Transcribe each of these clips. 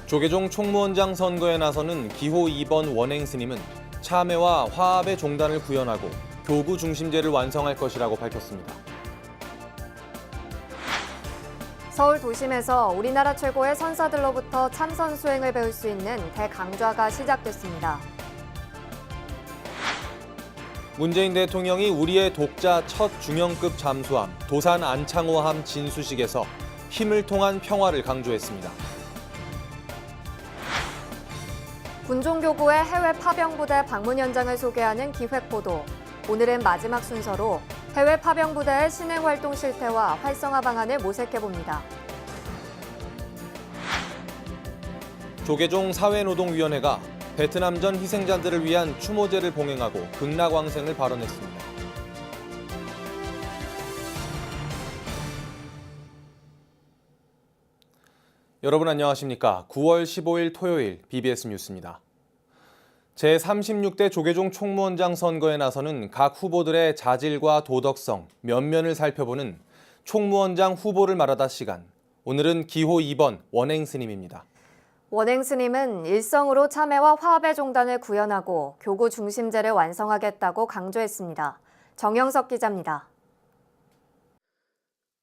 조계종 총무원장 선거에 나서는 기호 2번 원행 스님은 참회와 화합의 종단을 구현하고 교구 중심제를 완성할 것이라고 밝혔습니다. 서울 도심에서 우리나라 최고의 선사들로부터 참선 수행을 배울 수 있는 대강좌가 시작됐습니다. 문재인 대통령이 우리의 독자 첫 중형급 잠수함 도산 안창호함 진수식에서 힘을 통한 평화를 강조했습니다. 군종교구의 해외 파병부대 방문 현장을 소개하는 기획보도. 오늘은 마지막 순서로 해외 파병부대의 신행활동 실태와 활성화 방안을 모색해봅니다. 조계종 사회노동위원회가 베트남전 희생자들을 위한 추모제를 봉행하고 극락왕생을 발언했습니다. 여러분 안녕하십니까? 9월 15일 토요일 BBS 뉴스입니다. 제36대 조계종 총무원장 선거에 나서는 각 후보들의 자질과 도덕성, 면면을 살펴보는 총무원장 후보를 말하다 시간. 오늘은 기호 2번 원행 스님입니다. 원행 스님은 일성으로 참회와 화합의 종단을 구현하고 교구 중심제를 완성하겠다고 강조했습니다. 정영석 기자입니다.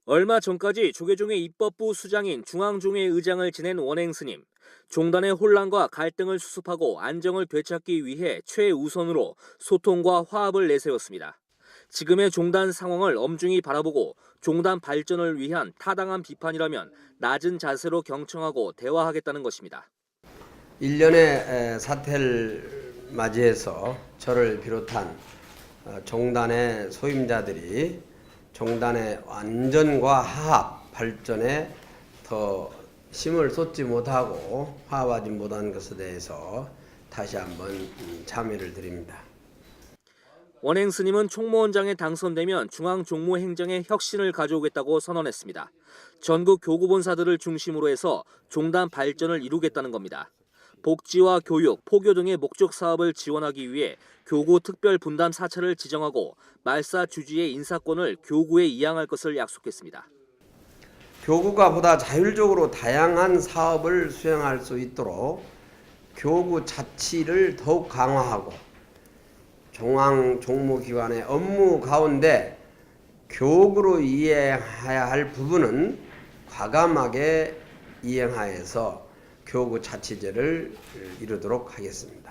얼마 전까지 조계종의 입법부 수장인 중앙종회 의장을 지낸 원행 스님. 종단의 혼란과 갈등을 수습하고 안정을 되찾기 위해 최우선으로 소통과 화합을 내세웠습니다. 지금의 종단 상황을 엄중히 바라보고 종단 발전을 위한 타당한 비판이라면 낮은 자세로 경청하고 대화하겠다는 것입니다. 1년의 사태를 맞이해서 저를 비롯한 종단의 소임자들이 종단의 완전과 화합, 발전에 더 힘을 쏟지 못하고 화합하지 못한 것에 대해서 다시 한번 참여를 드립니다. 원행 스님은 총무원장에 당선되면 중앙종무행정의 혁신을 가져오겠다고 선언했습니다. 전국 교구본사들을 중심으로 해서 종단 발전을 이루겠다는 겁니다. 복지와 교육, 포교 등의 목적 사업을 지원하기 위해 교구 특별 분담 사찰을 지정하고 말사 주지의 인사권을 교구에 이양할 것을 약속했습니다. 교구가 보다 자율적으로 다양한 사업을 수행할 수 있도록 교구 자치를 더욱 강화하고 중앙 종무기관의 업무 가운데 교구로 이행해야 할 부분은 과감하게 이행하여서 교구 자치제를 이루도록 하겠습니다.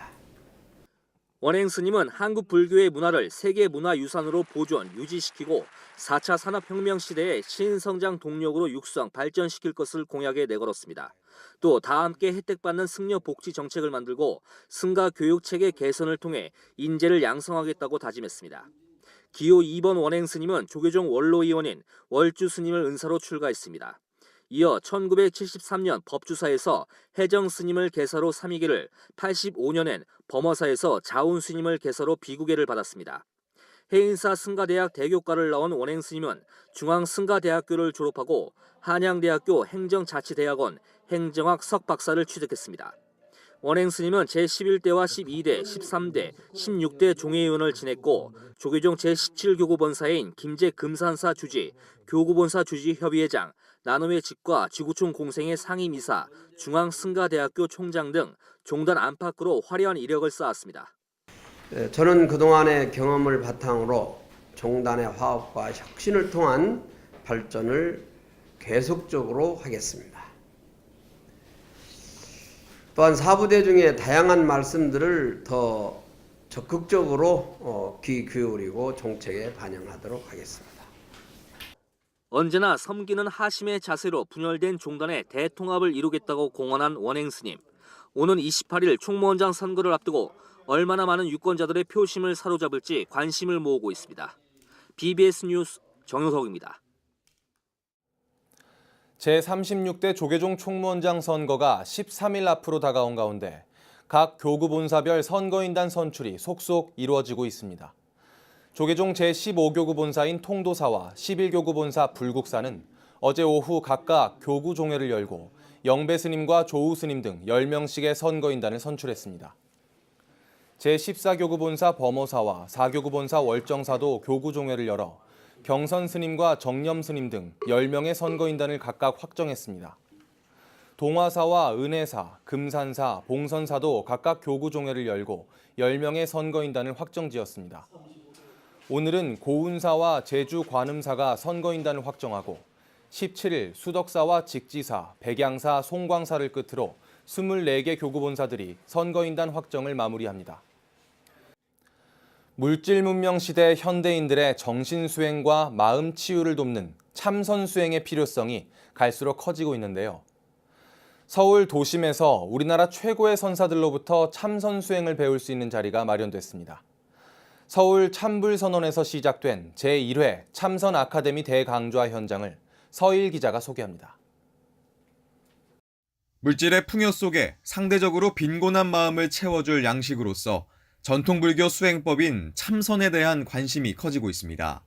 원행 스님은 한국 불교의 문화를 세계 문화유산으로 보존, 유지시키고 4차 산업혁명 시대의 신성장 동력으로 육성, 발전시킬 것을 공약에 내걸었습니다. 또 다 함께 혜택받는 승려 복지 정책을 만들고 승가 교육체계 개선을 통해 인재를 양성하겠다고 다짐했습니다. 기호 2번 원행 스님은 조계종 원로의원인 월주 스님을 은사로 출가했습니다. 이어 1973년 법주사에서 해정 스님을 개사로 3위계를, 85년엔 범어사에서 자운 스님을 개사로 비구계를 받았습니다. 해인사 승가대학 대교과를 나온 원행 스님은 중앙승가대학교를 졸업하고 한양대학교 행정자치대학원 행정학 석박사를 취득했습니다. 원행 스님은 제11대와 12대, 13대, 16대 종회의원을 지냈고 조계종 제17교구본사인 김제 금산사 주지, 교구본사 주지협의회장, 나노회 직과 지구촌 공생의 상임이사, 중앙승가대학교 총장 등 종단 안팎으로 화려한 이력을 쌓았습니다. 저는 그동안의 경험을 바탕으로 종단의 화합과 혁신을 통한 발전을 계속적으로 하겠습니다. 또한 사부대 중에 다양한 말씀들을 더 적극적으로 귀 기울이고 정책에 반영하도록 하겠습니다. 언제나 섬기는 하심의 자세로 분열된 종단의 대통합을 이루겠다고 공언한 원행 스님. 오는 28일 총무원장 선거를 앞두고 얼마나 많은 유권자들의 표심을 사로잡을지 관심을 모으고 있습니다. BBS 뉴스 정효석입니다. 제36대 조계종 총무원장 선거가 13일 앞으로 다가온 가운데 각 교구본사별 선거인단 선출이 속속 이루어지고 있습니다. 조계종 제15교구 본사인 통도사와 11교구 본사 불국사는 어제 오후 각각 교구 종회를 열고 영배 스님과 조우 스님 등 10명씩의 선거인단을 선출했습니다. 제14교구 본사 범어사와 4교구 본사 월정사도 교구 종회를 열어 경선 스님과 정념 스님 등 10명의 선거인단을 각각 확정했습니다. 동화사와 은혜사, 금산사, 봉선사도 각각 교구종회를 열고 10명의 선거인단을 확정지었습니다. 오늘은 고운사와 제주 관음사가 선거인단을 확정하고 17일 수덕사와 직지사, 백양사, 송광사를 끝으로 24개 교구본사들이 선거인단 확정을 마무리합니다. 물질문명 시대 현대인들의 정신수행과 마음 치유를 돕는 참선수행의 필요성이 갈수록 커지고 있는데요. 서울 도심에서 우리나라 최고의 선사들로부터 참선수행을 배울 수 있는 자리가 마련됐습니다. 서울 참불선언에서 시작된 제1회 참선 아카데미 대강좌 현장을 서일 기자가 소개합니다. 물질의 풍요 속에 상대적으로 빈곤한 마음을 채워줄 양식으로서 전통불교 수행법인 참선에 대한 관심이 커지고 있습니다.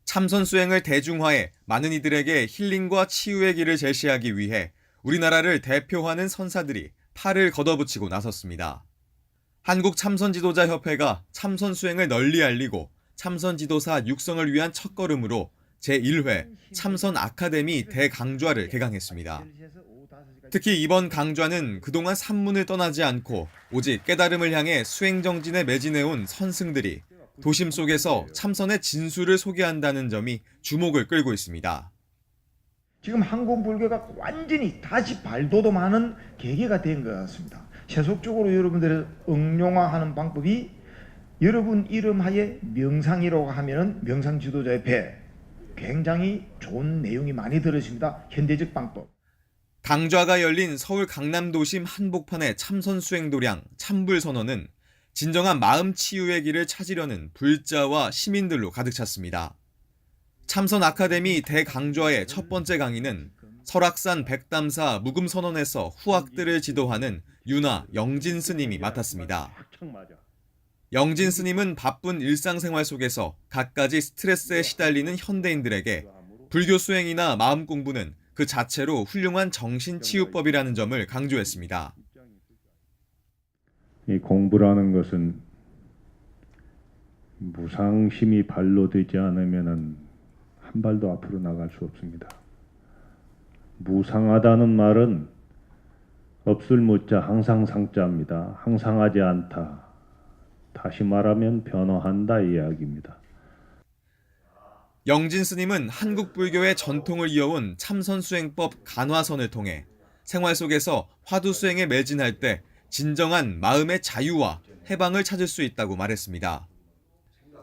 참선 수행을 대중화해 많은 이들에게 힐링과 치유의 길을 제시하기 위해 우리나라를 대표하는 선사들이 팔을 걷어붙이고 나섰습니다. 한국참선지도자협회가 참선 수행을 널리 알리고 참선 지도사 육성을 위한 첫걸음으로 제1회 참선 아카데미 대강좌를 개강했습니다. 특히 이번 강좌는 그동안 산문을 떠나지 않고 오직 깨달음을 향해 수행정진에 매진해온 선승들이 도심 속에서 참선의 진수를 소개한다는 점이 주목을 끌고 있습니다. 지금 한국 불교가 완전히 다시 발돋움하는 계기가 된 것 같습니다. 세속적으로 여러분들의 응용화하는 방법이 여러분 이름하에 명상이라고 하면은 명상 지도자의 배 굉장히 좋은 내용이 많이 들어있습니다. 현대적 방법. 강좌가 열린 서울 강남도심 한복판의 참선 수행 도량 참불선언은 진정한 마음 치유의 길을 찾으려는 불자와 시민들로 가득 찼습니다. 참선 아카데미 대강좌의 첫 번째 강의는 설악산 백담사 묵음선언에서 후학들을 지도하는 윤화 영진 스님이 맡았습니다. 영진 스님은 바쁜 일상생활 속에서 갖가지 스트레스에 시달리는 현대인들에게 불교 수행이나 마음 공부는 그 자체로 훌륭한 정신치유법이라는 점을 강조했습니다. 이 공부라는 것은 무상심이 발로 되지 않으면 한 발도 앞으로 나갈 수 없습니다. 무상하다는 말은 없을 무자 항상 상자입니다. 항상하지 않다. 다시 말하면 변화한다 이 이야기입니다. 영진 스님은 한국 불교의 전통을 이어온 참선수행법 간화선을 통해 생활 속에서 화두수행에 매진할 때 진정한 마음의 자유와 해방을 찾을 수 있다고 말했습니다.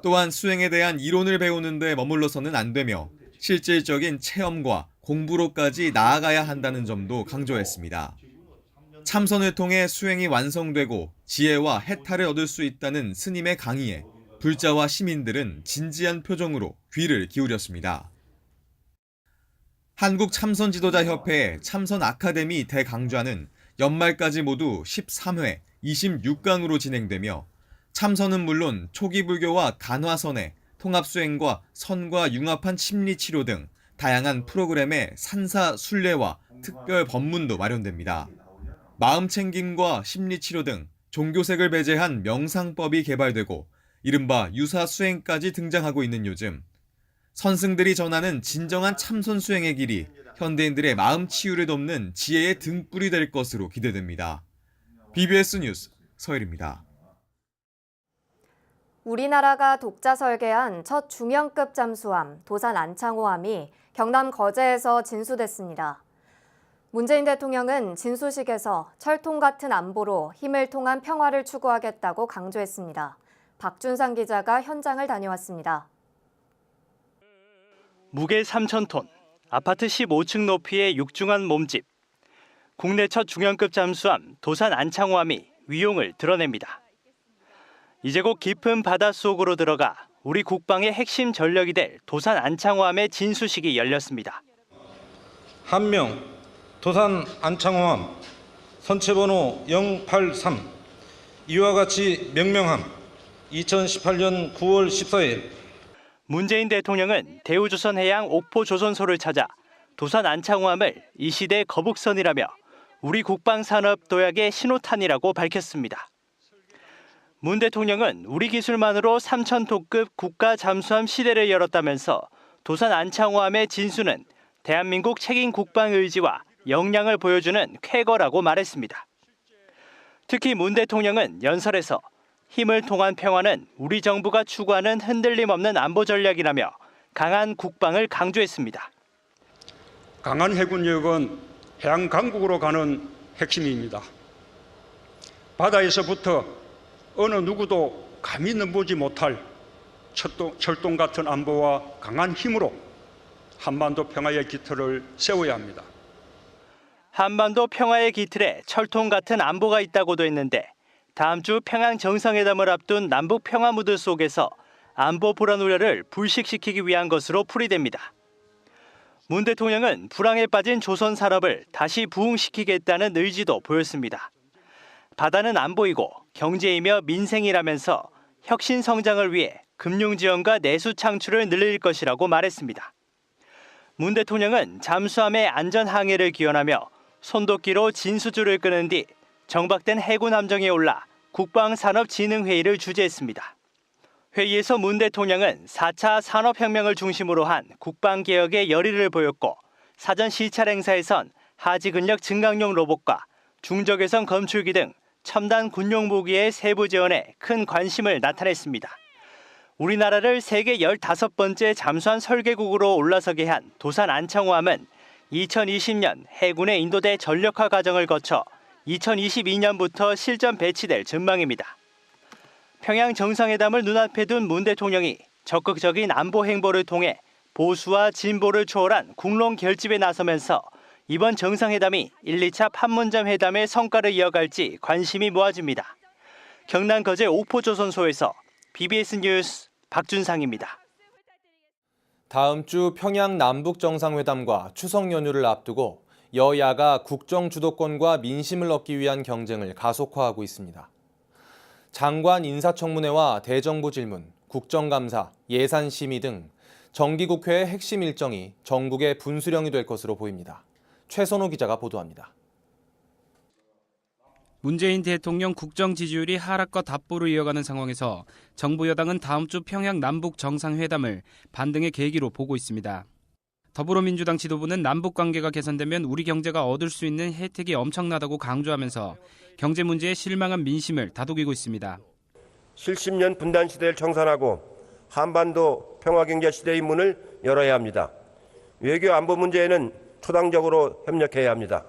또한 수행에 대한 이론을 배우는 데 머물러서는 안 되며 실질적인 체험과 공부로까지 나아가야 한다는 점도 강조했습니다. 참선을 통해 수행이 완성되고 지혜와 해탈을 얻을 수 있다는 스님의 강의에 불자와 시민들은 진지한 표정으로 귀를 기울였습니다. 한국참선지도자협회의 참선 아카데미 대강좌는 연말까지 모두 13회 26강으로 진행되며 참선은 물론 초기 불교와 간화선의 통합수행과 선과 융합한 심리치료 등 다양한 프로그램의 산사 순례와 특별 법문도 마련됩니다. 마음챙김과 심리치료 등 종교색을 배제한 명상법이 개발되고 이른바 유사수행까지 등장하고 있는 요즘 선승들이 전하는 진정한 참선 수행의 길이 현대인들의 마음 치유를 돕는 지혜의 등불이 될 것으로 기대됩니다. BBS 뉴스 서일입니다. 우리나라가 독자 설계한 첫 중형급 잠수함 도산 안창호함이 경남 거제에서 진수됐습니다. 문재인 대통령은 진수식에서 철통 같은 안보로 힘을 통한 평화를 추구하겠다고 강조했습니다. 박준상 기자가 현장을 다녀왔습니다. 무게 3,000톤, 아파트 15층 높이의 육중한 몸집. 국내 첫 중형급 잠수함 도산 안창호함이 위용을 드러냅니다. 이제 곧 깊은 바닷속으로 들어가 우리 국방의 핵심 전력이 될 도산 안창호함의 진수식이 열렸습니다. 한명 도산 안창호함 선체번호 083 이와 같이 명명함 2018년 9월 14일 문재인 대통령은 대우조선해양 옥포조선소를 찾아 도산 안창호함을 이 시대 거북선이라며 우리 국방산업 도약의 신호탄이라고 밝혔습니다. 문 대통령은 우리 기술만으로 3,000톤급 국가 잠수함 시대를 열었다면서 도산 안창호함의 진수는 대한민국 책임 국방 의지와 역량을 보여주는 쾌거라고 말했습니다. 특히 문 대통령은 연설에서 힘을 통한 평화는 우리 정부가 추구하는 흔들림 없는 안보 전략이라며 강한 국방을 강조했습니다. 강한 해군력은 해양 강국으로 가는 핵심입니다. 바다에서부터 어느 누구도 감히 넘보지 못할 철동 같은 안보와 강한 힘으로 한반도 평화의 기틀을 세워야 합니다. 한반도 평화의 기틀에 철통 같은 안보가 있다고도 했는데 다음 주 평양 정상회담을 앞둔 남북 평화 무드 속에서 안보 불안 우려를 불식시키기 위한 것으로 풀이됩니다. 문 대통령은 불황에 빠진 조선 산업을 다시 부흥시키겠다는 의지도 보였습니다. 바다는 안 보이고 경제이며 민생이라면서 혁신 성장을 위해 금융 지원과 내수 창출을 늘릴 것이라고 말했습니다. 문 대통령은 잠수함의 안전 항해를 기원하며 손도끼로 진수줄을 끄는 뒤 정박된 해군 함정에 올라 국방산업진흥회의를 주재했습니다. 회의에서 문 대통령은 4차 산업혁명을 중심으로 한 국방개혁의 열의를 보였고 사전 시찰 행사에선 하지 근력 증강용 로봇과 중적외선 검출기 등 첨단 군용 무기의 세부 지원에 큰 관심을 나타냈습니다. 우리나라를 세계 15번째 잠수함 설계국으로 올라서게 한 도산 안창호함은 2020년 해군의 인도대 전력화 과정을 거쳐 2022년부터 실전 배치될 전망입니다. 평양 정상회담을 눈앞에 둔 문 대통령이 적극적인 안보 행보를 통해 보수와 진보를 초월한 국론 결집에 나서면서 이번 정상회담이 1, 2차 판문점 회담의 성과를 이어갈지 관심이 모아집니다. 경남 거제 옥포조선소에서 BBS 뉴스 박준상입니다. 다음 주 평양 남북 정상회담과 추석 연휴를 앞두고 여야가 국정 주도권과 민심을 얻기 위한 경쟁을 가속화하고 있습니다. 장관 인사청문회와 대정부 질문, 국정감사, 예산심의 등 정기국회의 핵심 일정이 전국의 분수령이 될 것으로 보입니다. 최선호 기자가 보도합니다. 문재인 대통령 국정 지지율이 하락과 답보로 이어가는 상황에서 정부 여당은 다음 주 평양 남북 정상회담을 반등의 계기로 보고 있습니다. 더불어민주당 지도부는 남북 관계가 개선되면 우리 경제가 얻을 수 있는 혜택이 엄청나다고 강조하면서 경제 문제에 실망한 민심을 다독이고 있습니다. 70년 분단 시대를 청산하고 한반도 평화경제 시대의 문을 열어야 합니다. 외교 안보 문제에는 초당적으로 협력해야 합니다.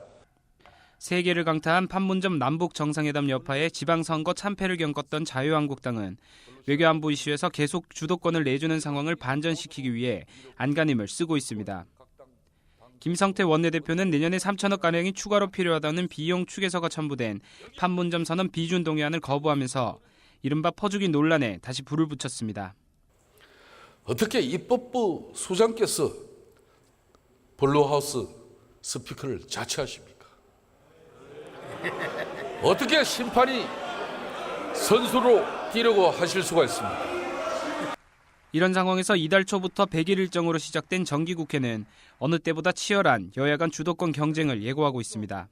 세계를 강타한 판문점 남북 정상회담 여파에 지방선거 참패를 겪었던 자유한국당은 외교안보 이슈에서 계속 주도권을 내주는 상황을 반전시키기 위해 안간힘을 쓰고 있습니다. 김성태 원내대표는 내년에 3천억 가량이 추가로 필요하다는 비용 추계서가 첨부된 판문점 선언 비준 동의안을 거부하면서 이른바 퍼주기 논란에 다시 불을 붙였습니다. 어떻게 입법부 수장께서 블루하우스 스피커를 자처하십니까? 어떻게 심판이 선수로 뛰려고 하실 수가 있습니까? 이런 상황에서 이달 초부터 100일 일정으로 시작된 정기국회는 어느 때보다 치열한 여야 간 주도권 경쟁을 예고하고 있습니다.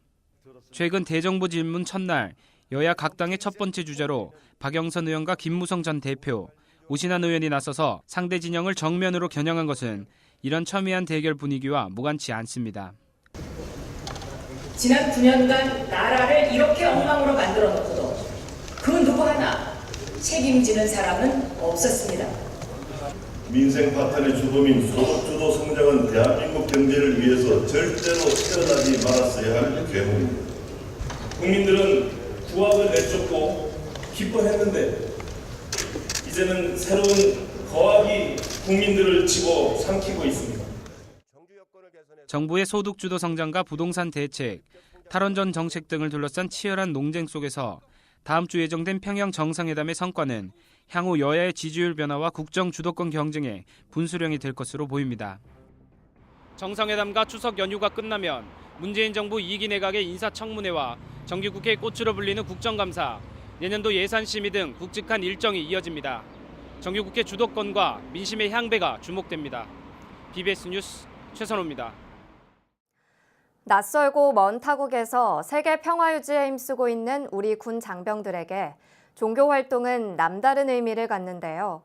최근 대정부 질문 첫날 여야 각 당의 첫 번째 주자로 박영선 의원과 김무성 전 대표, 오신환 의원이 나서서 상대 진영을 정면으로 겨냥한 것은 이런 첨예한 대결 분위기와 무관치 않습니다. 지난 9년간 나라를 이렇게 엉망으로 만들어 놓고도 그 누구 하나 책임지는 사람은 없었습니다. 민생 파탄의 주도민 소득 주도 성장은 대한민국 경제를 위해서 절대로 태어나지 말았어야 할 괴물입니다. 국민들은 구합을 내쫓고 기뻐했는데 이제는 새로운 거학이 국민들을 집어삼키고 있습니다. 정부의 소득 주도 성장과 부동산 대책, 탈원전 정책 등을 둘러싼 치열한 논쟁 속에서 다음 주 예정된 평양 정상회담의 성과는 향후 여야의 지지율 변화와 국정 주도권 경쟁의 분수령이 될 것으로 보입니다. 정상회담과 추석 연휴가 끝나면 문재인 정부 2기 내각의 인사청문회와 정기국회의 꽃으로 불리는 국정감사, 내년도 예산심의 등 굵직한 일정이 이어집니다. 정기국회 주도권과 민심의 향배가 주목됩니다. BBS 뉴스 최선호입니다. 낯설고 먼 타국에서 세계 평화 유지에 힘쓰고 있는 우리 군 장병들에게 종교 활동은 남다른 의미를 갖는데요.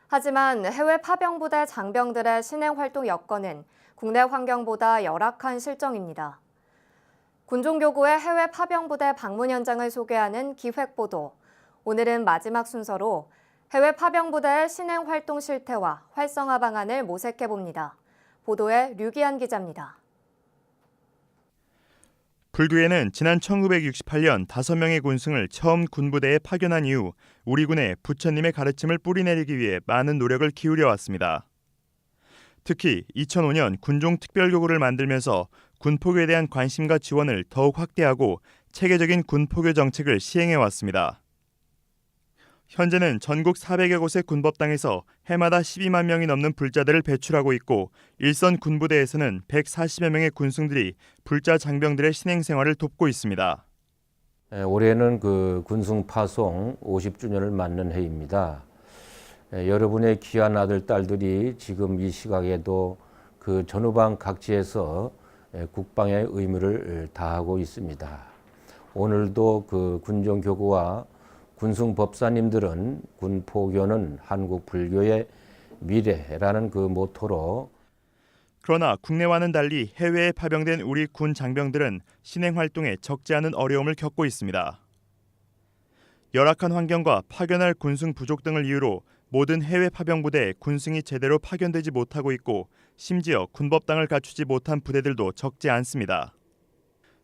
하지만 해외 파병부대 장병들의 신행 활동 여건은 국내 환경보다 열악한 실정입니다. 군종교구의 해외 파병부대 방문 현장을 소개하는 기획보도. 오늘은 마지막 순서로 해외 파병부대의 신행 활동 실태와 활성화 방안을 모색해봅니다. 보도에 류기한 기자입니다. 불교에는 지난 1968년 5명의 군승을 처음 군부대에 파견한 이후 우리 군에 부처님의 가르침을 뿌리내리기 위해 많은 노력을 기울여 왔습니다. 특히 2005년 군종특별교구를 만들면서 군포교에 대한 관심과 지원을 더욱 확대하고 체계적인 군포교 정책을 시행해 왔습니다. 현재는 전국 400여 곳의 군법당에서 해마다 12만 명이 넘는 불자들을 배출하고 있고 일선 군부대에서는 140여 명의 군승들이 불자 장병들의 신행 생활을 돕고 있습니다. 올해는 군승 파송 50주년을 맞는 해입니다. 여러분의 귀한 아들, 딸들이 지금 이 시각에도 전후방 각지에서 국방의 의무를 다하고 있습니다. 오늘도 군종교구와 군승 법사님들은 군포교는 한국 불교의 미래라는 모토로 그러나 국내와는 달리 해외에 파병된 우리 군 장병들은 신행 활동에 적지 않은 어려움을 겪고 있습니다. 열악한 환경과 파견할 군승 부족 등을 이유로 모든 해외 파병부대에 군승이 제대로 파견되지 못하고 있고 심지어 군법당을 갖추지 못한 부대들도 적지 않습니다.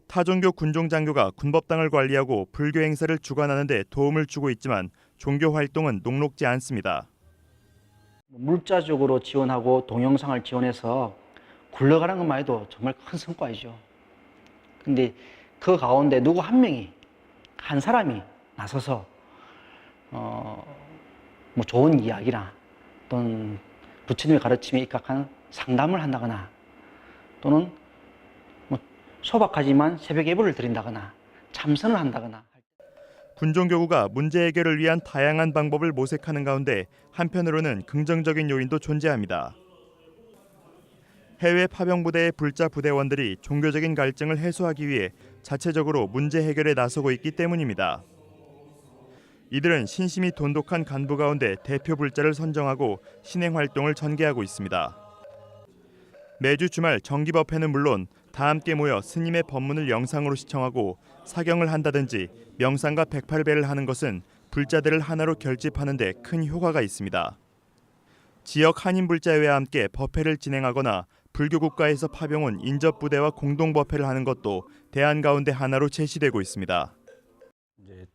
타종교 군종장교가 군법당을 관리하고 불교 행사를 주관하는 데 도움을 주고 있지만 종교 활동은 녹록지 않습니다. 물자적으로 지원하고 동영상을 지원해서 굴러가는 것만 해도 정말 큰 성과이죠. 근데 그 가운데 누구 한 명이, 한 사람이 나서서 좋은 이야기나 또는 부처님의 가르침에 입각한 상담을 한다거나 또는 소박하지만 새벽 예불을 드린다거나 참선을 한다거나 군종교구가 문제 해결을 위한 다양한 방법을 모색하는 가운데 한편으로는 긍정적인 요인도 존재합니다. 해외 파병부대의 불자 부대원들이 종교적인 갈증을 해소하기 위해 자체적으로 문제 해결에 나서고 있기 때문입니다. 이들은 신심이 돈독한 간부 가운데 대표 불자를 선정하고 신행 활동을 전개하고 있습니다. 매주 주말 정기법회는 물론 다 함께 모여 스님의 법문을 영상으로 시청하고 사경을 한다든지 명상과 108배를 하는 것은 불자들을 하나로 결집하는 데 큰 효과가 있습니다. 지역 한인 불자회와 함께 법회를 진행하거나 불교 국가에서 파병 온 인접부대와 공동법회를 하는 것도 대안 가운데 하나로 제시되고 있습니다.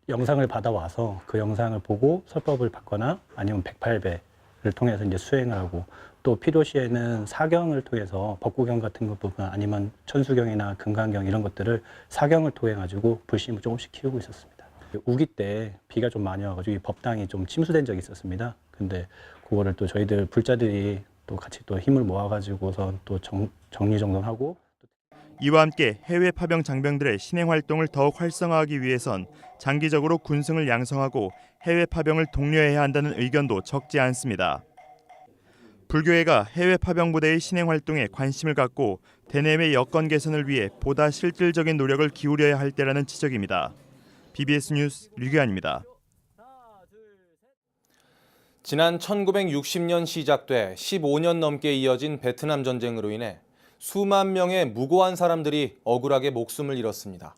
영상을 받아와서 그 영상을 보고 설법을 받거나 아니면 108배를 통해서 수행을 하고 또 필요시에는 사경을 통해서 법구경 같은 것 부분 아니면 천수경이나 금강경 이런 것들을 사경을 통해 가지고 불심을 조금씩 키우고 있었습니다. 우기 때 비가 좀 많이 와가지고 이 법당이 좀 침수된 적이 있었습니다. 근데 그거를 또 저희들 불자들이 또 같이 또 힘을 모아가지고서 또 정리정돈하고 이와 함께 해외 파병 장병들의 신행 활동을 더욱 활성화하기 위해선 장기적으로 군승을 양성하고 해외 파병을 독려해야 한다는 의견도 적지 않습니다. 불교회가 해외 파병부대의 신행 활동에 관심을 갖고 대내외 여건 개선을 위해 보다 실질적인 노력을 기울여야 할 때라는 지적입니다. BBS 뉴스 류기환입니다. 지난 1960년 시작돼 15년 넘게 이어진 베트남 전쟁으로 인해 수만 명의 무고한 사람들이 억울하게 목숨을 잃었습니다.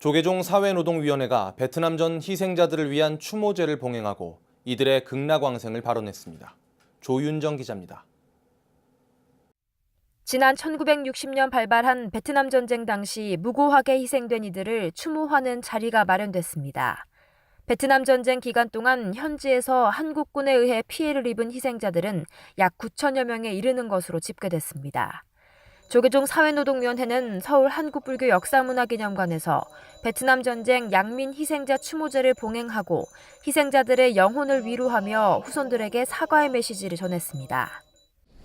조계종 사회노동위원회가 베트남전 희생자들을 위한 추모제를 봉행하고 이들의 극락왕생을 발언했습니다. 조윤정 기자입니다. 지난 1960년 발발한 베트남 전쟁 당시 무고하게 희생된 이들을 추모하는 자리가 마련됐습니다. 베트남 전쟁 기간 동안 현지에서 한국군에 의해 피해를 입은 희생자들은 약 9천여 명에 이르는 것으로 집계됐습니다. 조계종 사회노동위원회는 서울 한국불교 역사문화기념관에서 베트남 전쟁 양민 희생자 추모제를 봉행하고 희생자들의 영혼을 위로하며 후손들에게 사과의 메시지를 전했습니다.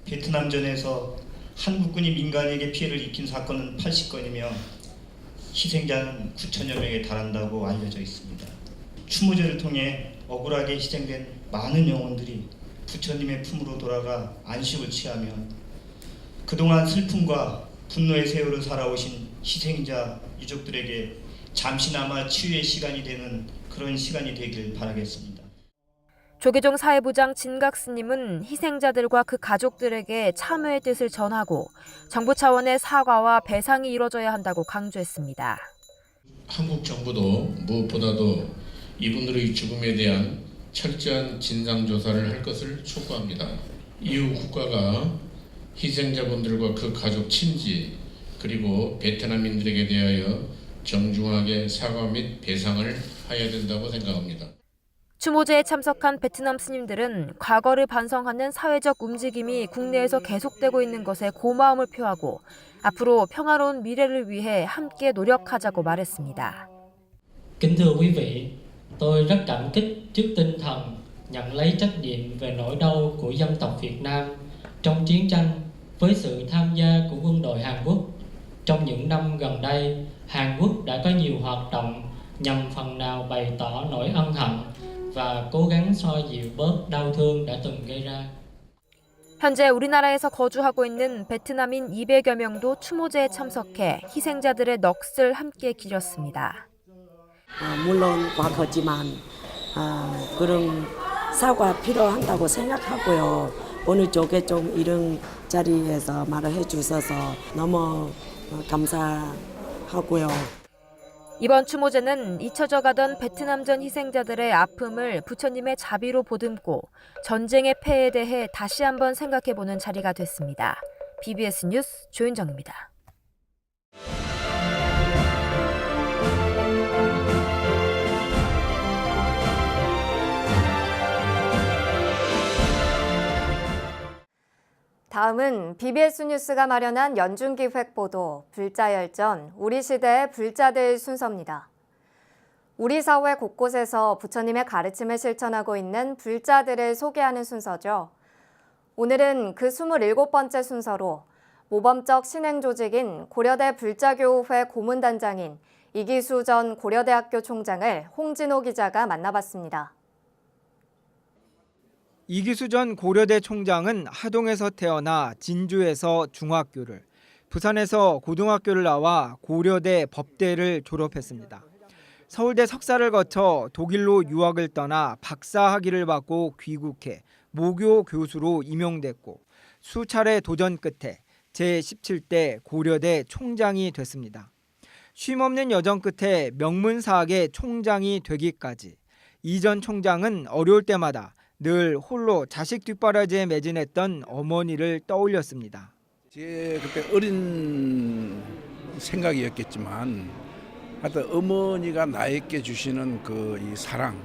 베트남전에서 한국군이 민간에게 피해를 입힌 사건은 80건이며 희생자는 9천여 명에 달한다고 알려져 있습니다. 추모제를 통해 억울하게 희생된 많은 영혼들이 부처님의 품으로 돌아가 안식을 취하며 그동안 슬픔과 분노의 세월을 살아오신 희생자 유족들에게 잠시나마 치유의 시간이 되는 그런 시간이 되길 바라겠습니다. 조계종 사회부장 진각스님은 희생자들과 그 가족들에게 참회의 뜻을 전하고 정부 차원의 사과와 배상이 이뤄져야 한다고 강조했습니다. 한국 정부도 무엇보다도 이분들의 죽음에 대한 철저한 진상조사를 할 것을 촉구합니다. 이후 국가가 희생자분들과 그 가족 친지 그리고 베트남인들에게 대하여 정중하게 사과 및 배상을 해야 된다고 생각합니다. 추모제에 참석한 베트남 스님들은 과거를 반성하는 사회적 움직임이 국내에서 계속되고 있는 것에 고마움을 표하고 앞으로 평화로운 mi래를 위해 함께 노력하자고 말했습니다. Kính thưa quý vị, tôi rất cảm kích trước tinh thần nhận lấy trách nhiệm về nỗi đau của dân tộc Việt Nam trong chiến tranh với sự tham gia của quân đội Hàn Quốc. Trong những năm gần đây, Hàn Quốc đã có nhiều hoạt động nhằm phần nào bày tỏ nỗi ân hận và cố gắng xoa dịu bớt đau thương đã từng gây ra. 현재 우리나라에서 거주하고 있는 베트남인 200여 명도 추모제에 참석해 희생자들의 넋을 함께 기렸습니다. 물론 과거지만 그런 사과 필요한다고 생각하고요. 오늘 조계종 이런 자리에서 말을 해주셔서 너무 감사하고요. 이번 추모제는 잊혀져 가던 베트남전 희생자들의 아픔을 부처님의 자비로 보듬고 전쟁의 폐해에 대해 다시 한번 생각해보는 자리가 됐습니다. BBS 뉴스 조윤정입니다. 다음은 BBS 뉴스가 마련한 연중기획 보도 불자열전 우리 시대의 불자들 순서입니다. 우리 사회 곳곳에서 부처님의 가르침을 실천하고 있는 불자들을 소개하는 순서죠. 오늘은 그 27번째 순서로 모범적 신행 조직인 고려대 불자교우회 고문단장인 이기수 전 고려대학교 총장을 홍진호 기자가 만나봤습니다. 이기수 전 고려대 총장은 하동에서 태어나 진주에서 중학교를, 부산에서 고등학교를 나와 고려대 법대를 졸업했습니다. 서울대 석사를 거쳐 독일로 유학을 떠나 박사 학위를 받고 귀국해 모교 교수로 임용됐고 수차례 도전 끝에 제17대 고려대 총장이 됐습니다. 쉼없는 여정 끝에 명문사학의 총장이 되기까지 이 전 총장은 어려울 때마다 늘 홀로 자식 뒷바라지에 매진했던 어머니를 떠올렸습니다. 제 그때 어린 생각이었겠지만 하여튼 어머니가 나에게 주시는 이 사랑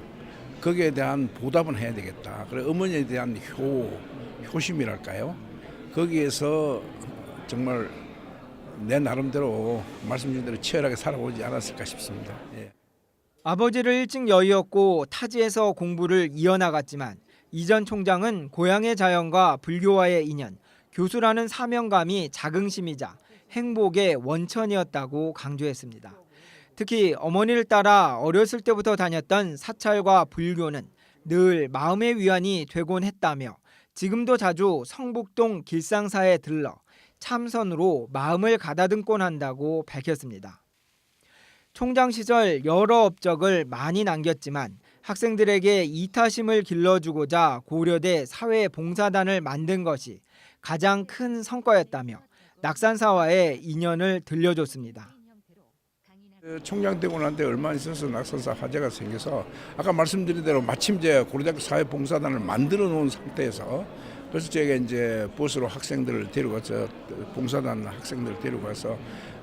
거기에 대한 보답은 해야 되겠다. 그래 어머니에 대한 효심이랄까요? 거기에서 정말 내 나름대로 말씀드린 대로 치열하게 살아오지 않았을까 싶습니다. 예. 아버지를 일찍 여의었고 타지에서 공부를 이어나갔지만 이 전 총장은 고향의 자연과 불교와의 인연, 교수라는 사명감이 자긍심이자 행복의 원천이었다고 강조했습니다. 특히 어머니를 따라 어렸을 때부터 다녔던 사찰과 불교는 늘 마음의 위안이 되곤 했다며 지금도 자주 성북동 길상사에 들러 참선으로 마음을 가다듬곤 한다고 밝혔습니다. 총장 시절 여러 업적을 많이 남겼지만 학생들에게 이타심을 길러주고자 고려대 사회봉사단을 만든 것이 가장 큰 성과였다며 낙산사와의 인연을 들려줬습니다. 총장 되고 난 데 얼마 있어서 낙산사 화재가 생겨서 아까 말씀드린 대로 마침 제 고려대학교 사회봉사단을 만들어 놓은 상태에서 그래서 제가 이제 버스로 학생들을 데려가서 봉사단 학생들을 데려가서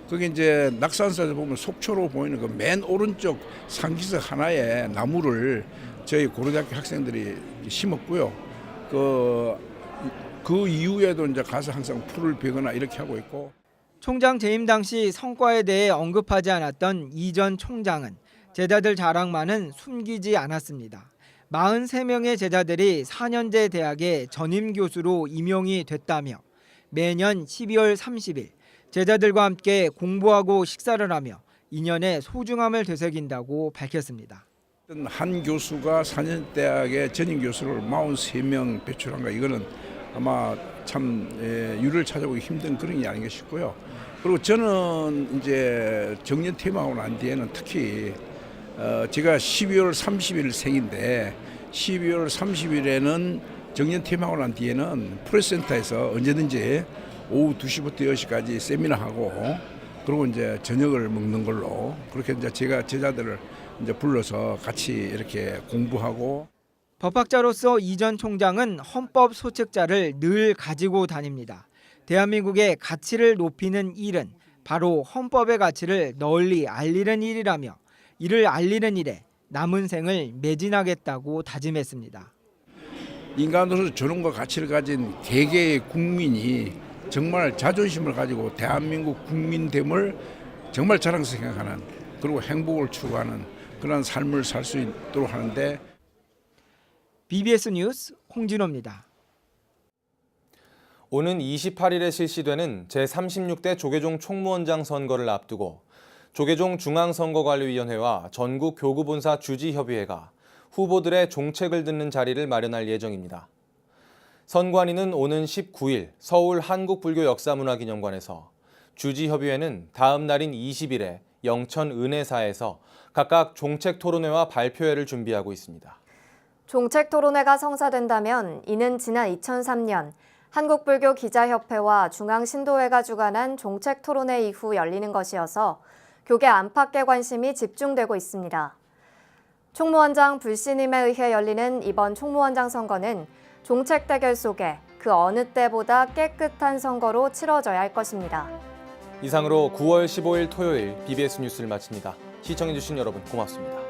거기 이제 낙산사에서 보면 속초로 보이는 그 맨 오른쪽 상기석 하나에 나무를 저희 고려대학교 학생들이 심었고요. 그 이후에도 이제 가서 항상 풀을 베거나 이렇게 하고 있고. 총장 재임 당시 성과에 대해 언급하지 않았던 이 전 총장은 제자들 자랑만은 숨기지 않았습니다. 43명의 제자들이 4년제 대학의 전임 교수로 임용이 됐다며 매년 12월 30일 제자들과 함께 공부하고 식사를 하며 인연의 소중함을 되새긴다고 밝혔습니다. 한 교수가 4년 대학의 전임 교수를 43명 배출한 거 이거는 아마 참 유를 찾아보기 힘든 그런 게 아닌가 싶고요. 그리고 저는 이제 정년 퇴임하고 난 뒤에는 특히 제가 12월 30일 생인데 12월 30일에는 정년 퇴임하고 난 뒤에는 프레스센터에서 언제든지 오후 2시부터 10시까지 세미나하고 그리고 이제 저녁을 먹는 걸로 그렇게 이제 제가 제자들을 이제 불러서 같이 이렇게 공부하고. 법학자로서 이 전 총장은 헌법 소책자를 늘 가지고 다닙니다. 대한민국의 가치를 높이는 일은 바로 헌법의 가치를 널리 알리는 일이라며 이를 알리는 일에 남은 생을 매진하겠다고 다짐했습니다. 인간으로서 존엄과 가치를 가진 개개의 국민이 정말 자존심을 가지고 대한민국 국민됨을 정말 자랑스럽게 생각하는 그리고 행복을 추구하는 그런 삶을 살 수 있도록 하는데. BBS 뉴스 홍진호입니다. 오는 28일에 실시되는 제36대 조계종 총무원장 선거를 앞두고 조계종 중앙선거관리위원회와 전국 교구본사 주지협의회가 후보들의 종책을 듣는 자리를 마련할 예정입니다. 선관위는 오는 19일 서울 한국불교역사문화기념관에서, 주지협의회는 다음 날인 20일에 영천 은혜사에서 각각 종책 토론회와 발표회를 준비하고 있습니다. 종책 토론회가 성사된다면 이는 지난 2003년 한국불교 기자협회와 중앙신도회가 주관한 종책 토론회 이후 열리는 것이어서 교계 안팎의 관심이 집중되고 있습니다. 총무원장 불신임에 의해 열리는 이번 총무원장 선거는 종책 대결 속에 그 어느 때보다 깨끗한 선거로 치러져야 할 것입니다. 이상으로 9월 15일 토요일 BBS 뉴스를 마칩니다. 시청해주신 여러분 고맙습니다.